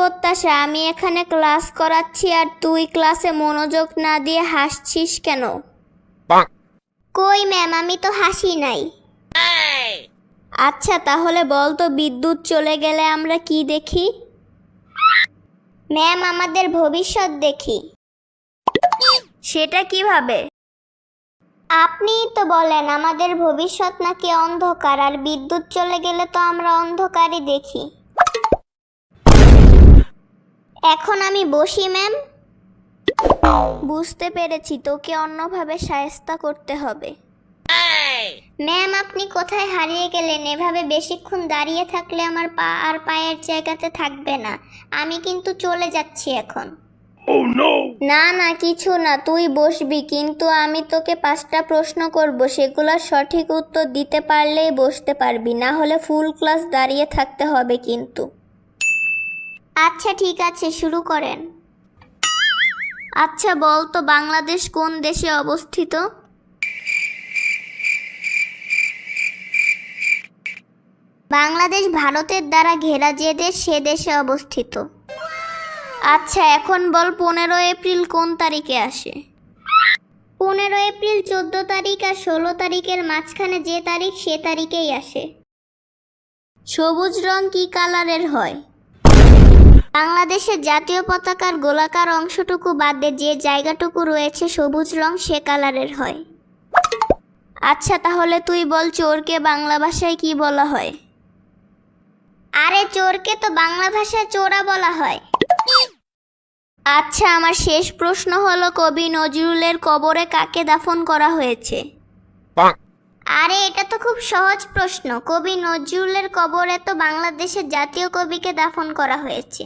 প্রত্যাশা, আমি এখানে ক্লাস করাচ্ছি আর তুই ক্লাসে মনোযোগ না দিয়ে হাসছিস কেন? কই ম্যাম, আমি তো হাসি নাই। আচ্ছা তাহলে বল তো, বিদ্যুৎ চলে গেলে আমরা কি দেখি? ম্যাম, আমাদের ভবিষ্যৎ দেখি। সেটা কিভাবে? আপনিই তো বলেন আমাদের ভবিষ্যৎ নাকি অন্ধকার, আর বিদ্যুৎ চলে গেলে তো আমরা অন্ধকারই দেখি। এখন আমি বসি ম্যাম। বুঝতে পেরেছি, তোকে অন্যভাবে শায়েস্তা করতে হবে। ম্যাম, আপনি কোথায় হারিয়ে গেলেন? এভাবে বেশিক্ষণ দাঁড়িয়ে থাকলে আমার পা আর পায়ের জায়গাতে থাকবে না। আমি কিন্তু চলে যাচ্ছি এখন। না না, কিছু না, তুই বসবি, কিন্তু আমি তোকে 5টা প্রশ্ন করব, সেগুলোর সঠিক উত্তর দিতে পারলেই বসতে পারবি, না হলে ফুল ক্লাস দাঁড়িয়ে থাকতে হবে কিন্তু। আচ্ছা ঠিক আছে, শুরু করেন। আচ্ছা বল তো, বাংলাদেশ কোন দেশে অবস্থিত? বাংলাদেশ ভারতের দ্বারা ঘেরা যে দেশ, সে দেশে অবস্থিত। আচ্ছা এখন বল, 15 এপ্রিল কোন তারিখে আসে? 15 এপ্রিল 14 তারিখ আর 16 তারিখের মাঝখানে যে তারিখ, সে তারিখেই আসে। সবুজ রং কি কালারের হয়? বাংলাদেশের জাতীয় পতাকার গোলাকার অংশটুকু বাদে যে জায়গাটুকু রয়েছে সবুজ রং, সে কালারের হয়। আচ্ছা তাহলে তুই বল, চোরকে বাংলা ভাষায় কি বলা হয়? আরে চোরকে তো বাংলা ভাষায় চোরা বলা হয়। আচ্ছা আমার শেষ প্রশ্ন হলো, কবি নজরুলের কবরে কাকে দাফন করা হয়েছে? আরে এটা তো খুব সহজ প্রশ্ন, কবি নজরুলের কবরে তো বাংলাদেশের জাতীয় কবিকে দাফন করা হয়েছে।